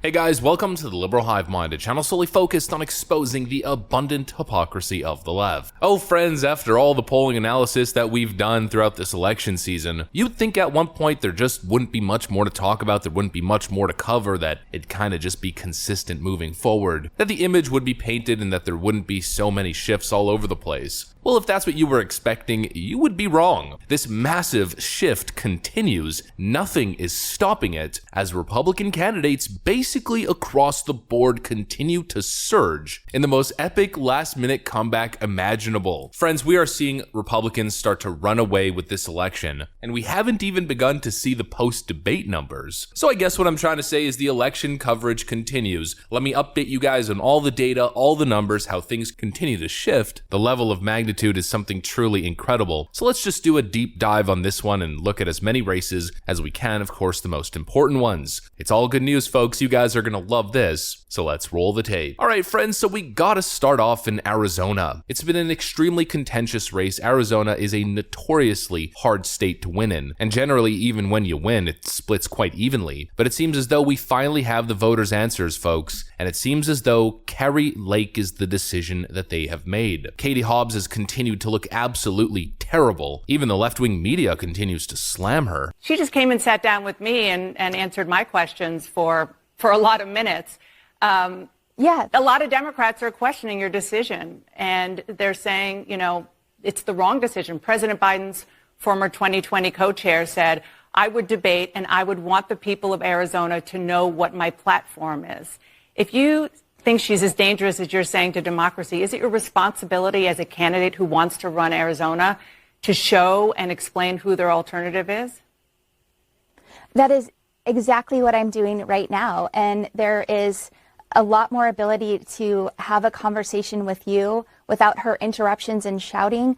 Hey guys, welcome to the Liberal Hive Mind, a channel solely focused on exposing the abundant hypocrisy of the left. Oh friends, after all the polling analysis that we've done throughout this election season, you'd think at one point there just wouldn't be much more to talk about, there wouldn't be much more to cover, that it'd kind of just be consistent moving forward, that the image would be painted and that there wouldn't be so many shifts all over the place. Well, if that's what you were expecting, you would be wrong. This massive shift continues. Nothing is stopping it as Republican candidates basically across the board continue to surge in the most epic last-minute comeback imaginable. Friends, we are seeing Republicans start to run away with this election, and we haven't even begun to see the post-debate numbers. So I guess what I'm trying to say is the election coverage continues. Let me update you guys on all the data, all the numbers, how things continue to shift. The level of magnitude is something truly incredible. So let's just do a deep dive on this one and look at as many races as we can, of course, the most important ones. It's all good news, folks. You guys are gonna love this. So let's roll the tape. All right, friends, so we gotta start off in Arizona. It's been an extremely contentious race. Arizona is a notoriously hard state to win in, and generally, even when you win, it splits quite evenly. But it seems as though we finally have the voters' answers, folks, and it seems as though Kari Lake is the decision that they have made. Katie Hobbs has continued to look absolutely terrible. Even the left-wing media continues to slam her. She just came and sat down with me and answered my questions for a lot of minutes. Yeah. A lot of Democrats are questioning your decision, and they're saying, you know, it's the wrong decision. President Biden's former 2020 co-chair said, I would debate and I would want the people of Arizona to know what my platform is. If you think she's as dangerous as you're saying to democracy, is it your responsibility as a candidate who wants to run Arizona to show and explain who their alternative is? That is exactly what I'm doing right now. And there is a lot more ability to have a conversation with you without her interruptions and shouting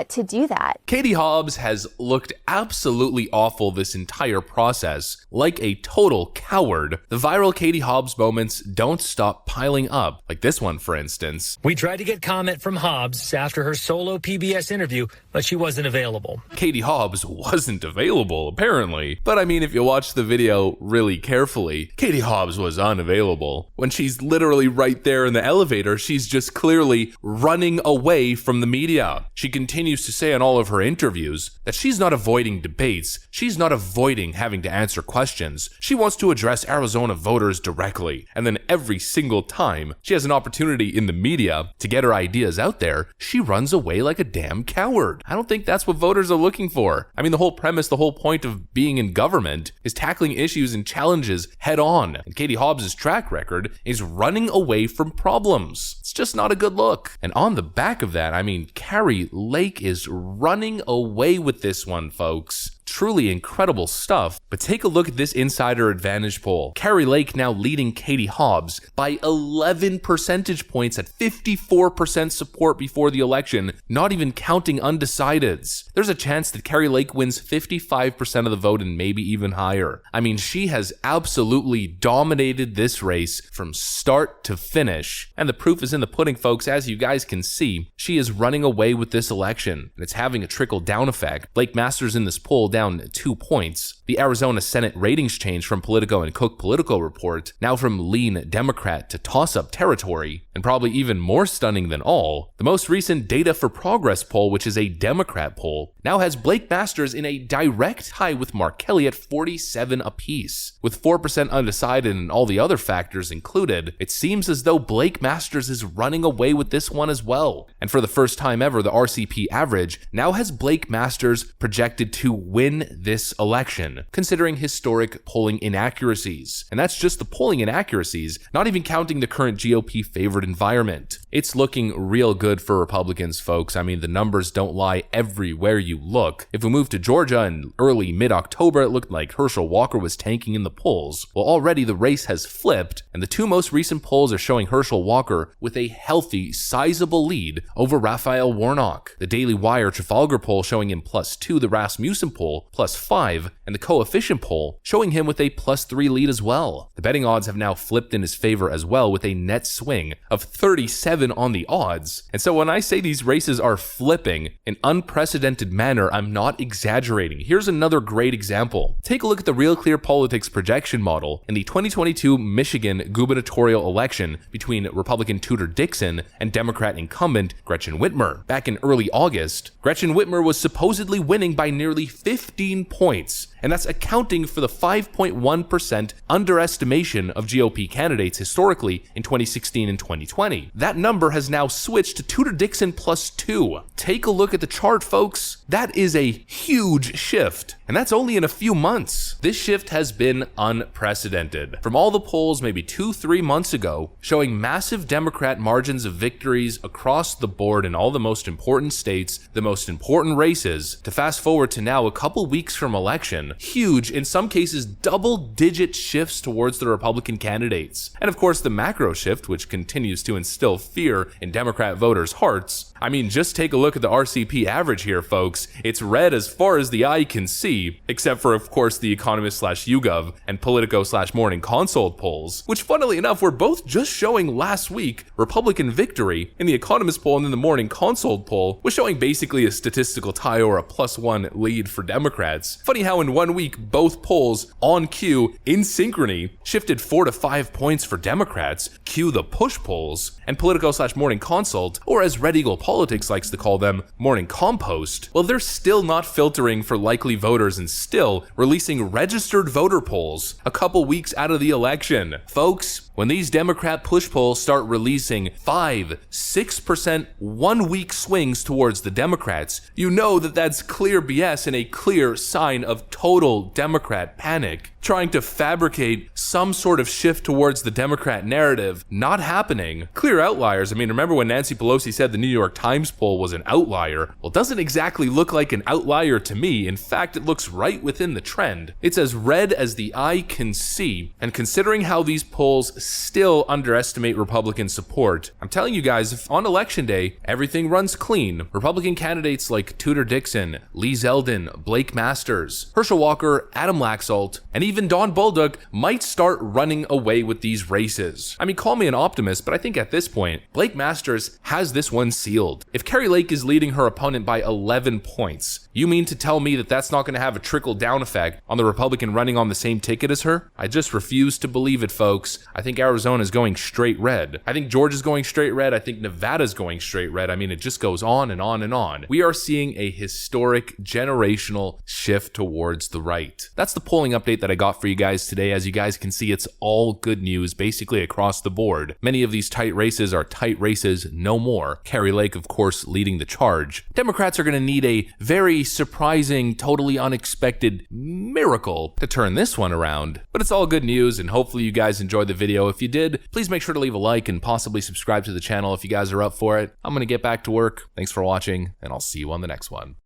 to do that. Katie Hobbs has looked absolutely awful this entire process, like a total coward. The viral Katie Hobbs moments don't stop piling up, like this one, for instance. We tried to get comment from Hobbs after her solo PBS interview, but she wasn't available. Katie Hobbs wasn't available, apparently. But I mean, if you watch the video really carefully, Katie Hobbs was unavailable. When she's literally right there in the elevator, she's just clearly running away from the media. She continues to say in all of her interviews that she's not avoiding debates, she's not avoiding having to answer questions. She wants to address Arizona voters directly, and then every single time she has an opportunity in the media to get her ideas out there, she runs away like a damn coward. I don't think that's what voters are looking for. I mean, the whole premise, the whole point of being in government is tackling issues and challenges head on, and Katie Hobbs' track record is running away from problems. It's just not a good look. And on the back of that, I mean, Kari Lake is running away with this one, folks. Truly incredible stuff, but take a look at this Insider Advantage poll. Kari Lake now leading Katie Hobbs by 11 percentage points at 54% support before the election, not even counting undecideds. There's a chance that Kari Lake wins 55% of the vote and maybe even higher. I mean, she has absolutely dominated this race from start to finish, and the proof is in the pudding, folks. As you guys can see, she is running away with this election, and it's having a trickle-down effect. Blake Masters in this poll down 2 points. The Arizona Senate ratings change from Politico and Cook Politico report, now from lean Democrat to toss-up territory, and probably even more stunning than all, the most recent Data for Progress poll, which is a Democrat poll, now has Blake Masters in a direct tie with Mark Kelly at 47 apiece. With 4% undecided and all the other factors included, it seems as though Blake Masters is running away with this one as well. And for the first time ever, the RCP average now has Blake Masters projected to win this election, considering historic polling inaccuracies. And that's just the polling inaccuracies, not even counting the current GOP favored environment. It's looking real good for Republicans, folks. I mean, the numbers don't lie everywhere you look. If we move to Georgia in early mid-October, it looked like Herschel Walker was tanking in the polls. Well, already the race has flipped, and the two most recent polls are showing Herschel Walker with a healthy, sizable lead over Raphael Warnock. The Daily Wire Trafalgar poll showing him +2, the Rasmussen poll +5, and the coefficient poll showing him with a +3 lead as well. The betting odds have now flipped in his favor as well, with a net swing of 37 7 on the odds. And so when I say these races are flipping in unprecedented manner, I'm not exaggerating. Here's another great example. Take a look at the Real Clear Politics projection model in the 2022 Michigan gubernatorial election between Republican Tudor Dixon and Democrat incumbent Gretchen Whitmer. Back in early August, Gretchen Whitmer was supposedly winning by nearly 15 points, and that's accounting for the 5.1% underestimation of GOP candidates historically in 2016 and 2020. That number has now switched to Tudor Dixon +2. Take a look at the chart, folks. That is a huge shift, and that's only in a few months. This shift has been unprecedented. From all the polls maybe 2-3 months ago, showing massive Democrat margins of victories across the board in all the most important states, the most important races, to fast forward to now a couple weeks from election, huge, in some cases double-digit shifts towards the Republican candidates. And of course the macro shift, which continues to instill fear in Democrat voters' hearts. I mean, just take a look at the RCP average here, folks. It's red as far as the eye can see, except for, of course, the Economist/YouGov and Politico/Morning Consult polls, which funnily enough were both just showing last week Republican victory. In the Economist poll and then the Morning Consult poll was showing basically a statistical tie or a +1 lead for Democrats. Funny how in 1 week, both polls on cue, in synchrony, shifted 4 to 5 points for Democrats. Cue the push polls. And Politico/Morning Consult, or as Red Eagle Politics likes to call them, Morning Compost, well, they're still not filtering for likely voters and still releasing registered voter polls a couple weeks out of the election. Folks, when these Democrat push polls start releasing 5-6% 1 week swings towards the Democrats, you know that that's clear BS and a clear sign of total Democrat panic. Trying to fabricate some sort of shift towards the Democrat narrative, not happening. Clear outliers. I mean, remember when Nancy Pelosi said the New York Times poll was an outlier? Well, it doesn't exactly look like an outlier to me. In fact, it looks right within the trend. It's as red as the eye can see. And considering how these polls still underestimate Republican support, I'm telling you guys, if on election day, everything runs clean, Republican candidates like Tudor Dixon, Lee Zeldin, Blake Masters, Herschel Walker, Adam Laxalt, and even Don Bolduc might start running away with these races. I mean, call me an optimist, but I think at this point, Blake Masters has this one sealed. If Kari Lake is leading her opponent by 11 points, you mean to tell me that that's not going to have a trickle-down effect on the Republican running on the same ticket as her? I just refuse to believe it, folks. I think Arizona is going straight red. I think Georgia's going straight red. I think Nevada's going straight red. I mean, it just goes on and on and on. We are seeing a historic generational shift towards the right. That's the polling update that I got for you guys today. As you guys can see, it's all good news basically across the board. Many of these tight races are tight races no more. Kari Lake, of course, leading the charge. Democrats are going to need a very surprising, totally unexpected miracle to turn this one around. But it's all good news, and hopefully you guys enjoyed the video. If you did, please make sure to leave a like and possibly subscribe to the channel if you guys are up for it. I'm going to get back to work. Thanks for watching, and I'll see you on the next one.